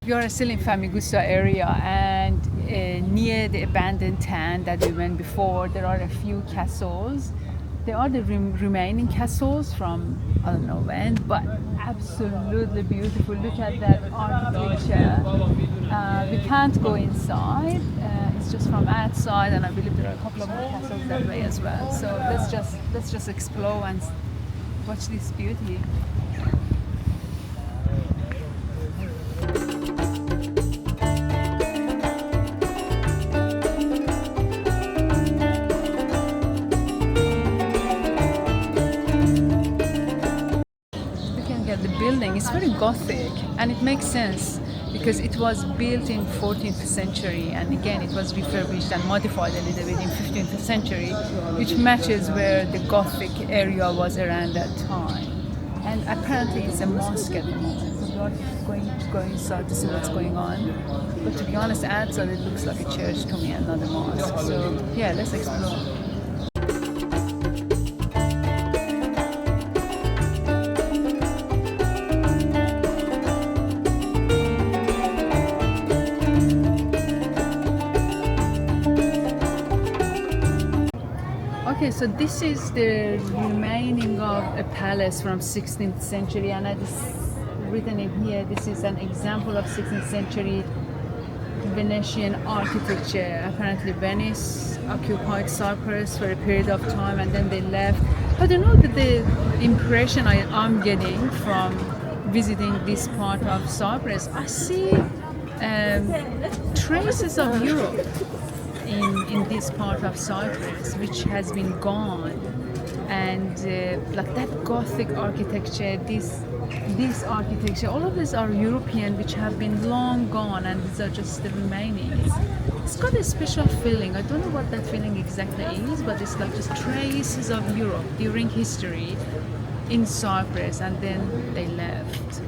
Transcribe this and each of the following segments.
We are still in Famagusta area, and near the abandoned town that we went before, there are a few castles. They are the remaining castles from I don't know when, but absolutely beautiful. Look at that architecture. We can't go inside. It's just from outside, and I believe there are a couple of more castles that way as well. So let's just explore and watch this beauty. Looking at the building, it's very gothic, and it makes sense because it was built in 14th century, and again it was refurbished and modified a little bit in 15th century, which matches where the gothic area was around that time. And apparently it's a mosque at the moment. So we are going to go inside to see what's going on. But to be honest, outside it looks like a church to me and not a mosque. So yeah, let's explore. Okay, so this is the remaining of a palace from 16th century, and it's written in here. This is an example of 16th century Venetian architecture. Apparently, Venice occupied Cyprus for a period of time, and then they left. But you know that the impression I'm getting from visiting this part of Cyprus, I see traces of Europe in this part of Cyprus, which has been gone, and like that Gothic architecture, this architecture, all of these are European, which have been long gone, and these are just the remaining. It's got a special feeling. I don't know what that feeling exactly is, but it's like just traces of Europe during history in Cyprus, and then they left.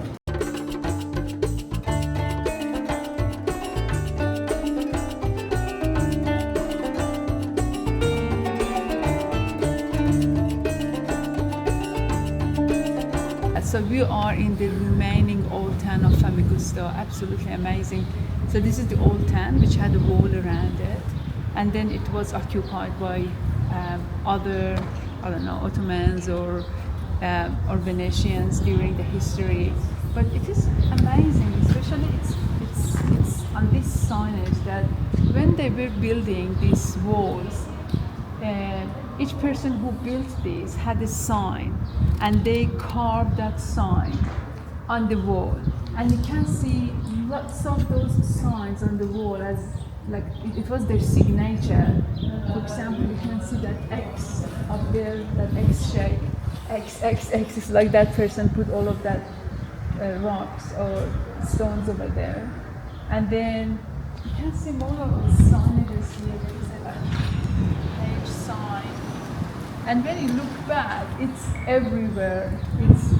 So we are in the remaining old town of Famagusta. Absolutely amazing. So this is the old town, which had a wall around it, and then it was occupied by other, I don't know, Ottomans or Venetians during the history. But it is amazing, especially it's on this signage that when they were building these walls, each person who built this had a sign, and they carved that sign on the wall, and you can see lots of those signs on the wall as like it was their signature. For example, you can see that X up there, that X shape, X is like that person put all of that rocks or stones over there, and then you can see more of the signages here. There is a H sign. And when you look back, it's everywhere. It's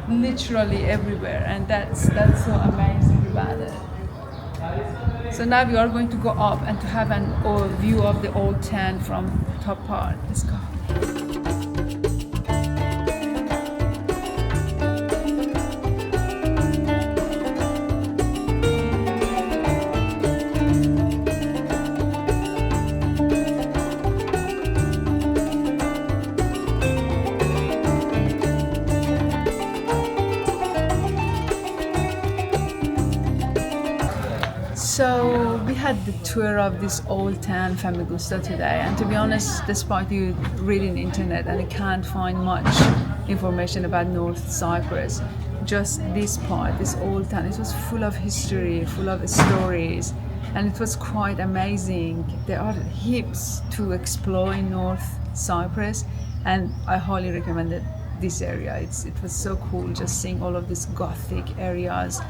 literally everywhere, and that's so amazing about it. So now we are going to go up and to have an view of the old town from top part. Let's go. So we had the tour of this old town Famagusta today, and to be honest, despite you reading the internet and you can't find much information about North Cyprus, just this part, this old town, it was full of history, full of stories, and it was quite amazing. There are heaps to explore in North Cyprus, and I highly recommend this area. It was so cool just seeing all of these Gothic areas.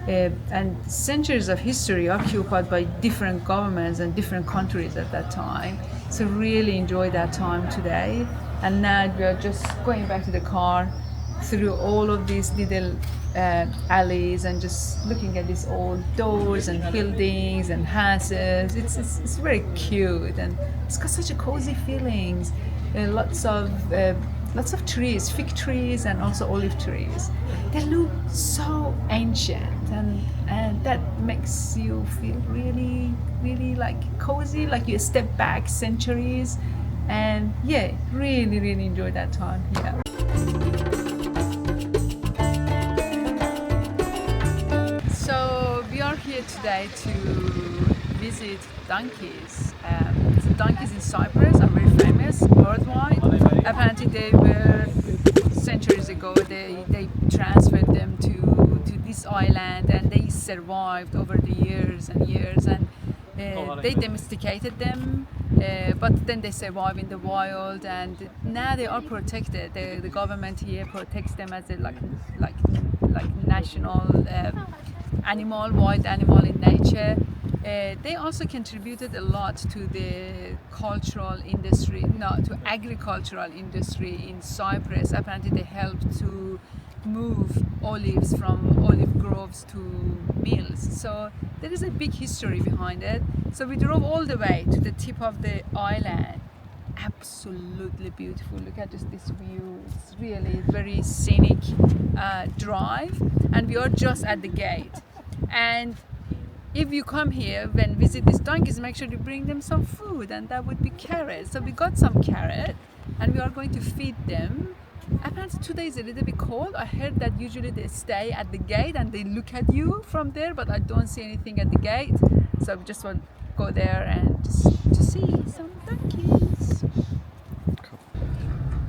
And centuries of history occupied by different governments and different countries at that time. So really enjoy that time today. And now we are just going back to the car through all of these little alleys and just looking at these old doors and buildings and houses. It's very cute, and it's got such a cozy feelings. Lots of lots of trees, fig trees and also olive trees. They look so ancient, and that makes you feel really, really like cozy, like you step back centuries. And yeah, really, really enjoy that time here. So we are here today to visit donkeys. The donkeys in Cyprus are very famous worldwide. Apparently they were, centuries ago, they transferred them to this island, and they survived over the years and years, and they domesticated them, but then they survive in the wild, and now they are protected. The government here protects them as a like national animal, wild animal in nature. They also contributed a lot to the cultural industry, no, to agricultural industry in Cyprus. Apparently they helped to move olives from olive groves to mills. So there is a big history behind it. So we drove all the way to the tip of the island. Absolutely beautiful. Look at just this view. It's really very scenic drive, and we are just at the gate. And if you come here when visit these donkeys, make sure you bring them some food, and that would be carrot. So we got some carrot and we are going to feed them. Apparently today is a little bit cold. I heard that usually they stay at the gate and they look at you from there, but I don't see anything at the gate. So we just want to go there and just to see some donkeys.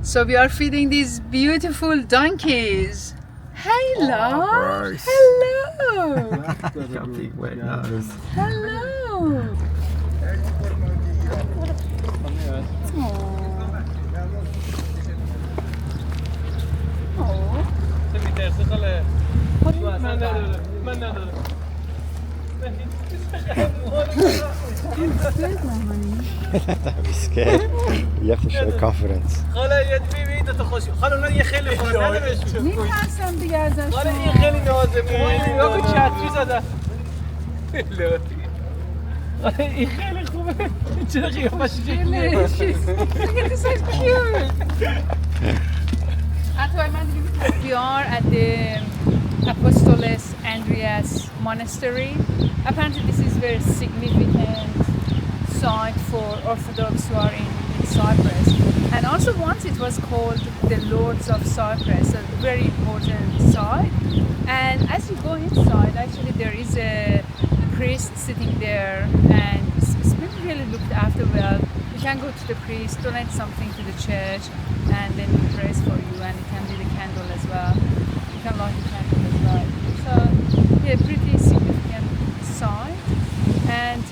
So we are feeding these beautiful donkeys. Hey, love. Hello. Got a big wet nose. Hello. Don't be scared. You have to show confidence. میترسم دیگه ازش. آره این خیلی نازه نگاه کن چتری زدن. آره این خیلی خوبه. چرا قیافش اینجوریه؟ This is cute. We are at the Apostolos Andreas Monastery. Apparently this is very significant site for Orthodox who are in Cyprus. And also once it was called the Lords of Cyprus, a very important site. And as you go inside, actually there is a priest sitting there, and it's been really looked after well. You can go to the priest, donate something to the church, and then he prays for you, and you can lit a candle as well. You can light a candle as well. So yeah, pretty significant site. And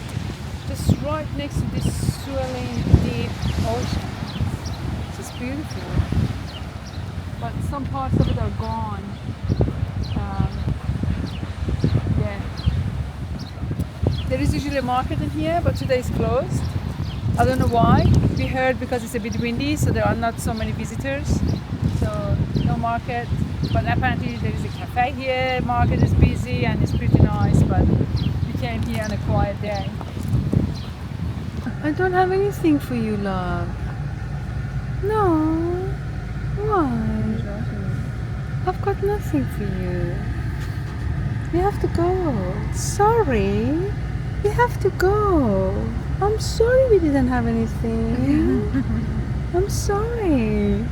just right next to this swirling deep ocean. It's just beautiful. But some parts of it are gone. Yeah. There is usually a market in here, but today is closed. I don't know why. We heard because it's a bit windy, so there are not so many visitors. So no market. But apparently there is a cafe here. Market is busy and it's pretty nice, but we came here on a quiet day. I don't have anything for you, love. No. Why? I've got nothing for you. You have to go. Sorry. You have to go. I'm sorry we didn't have anything. I'm sorry.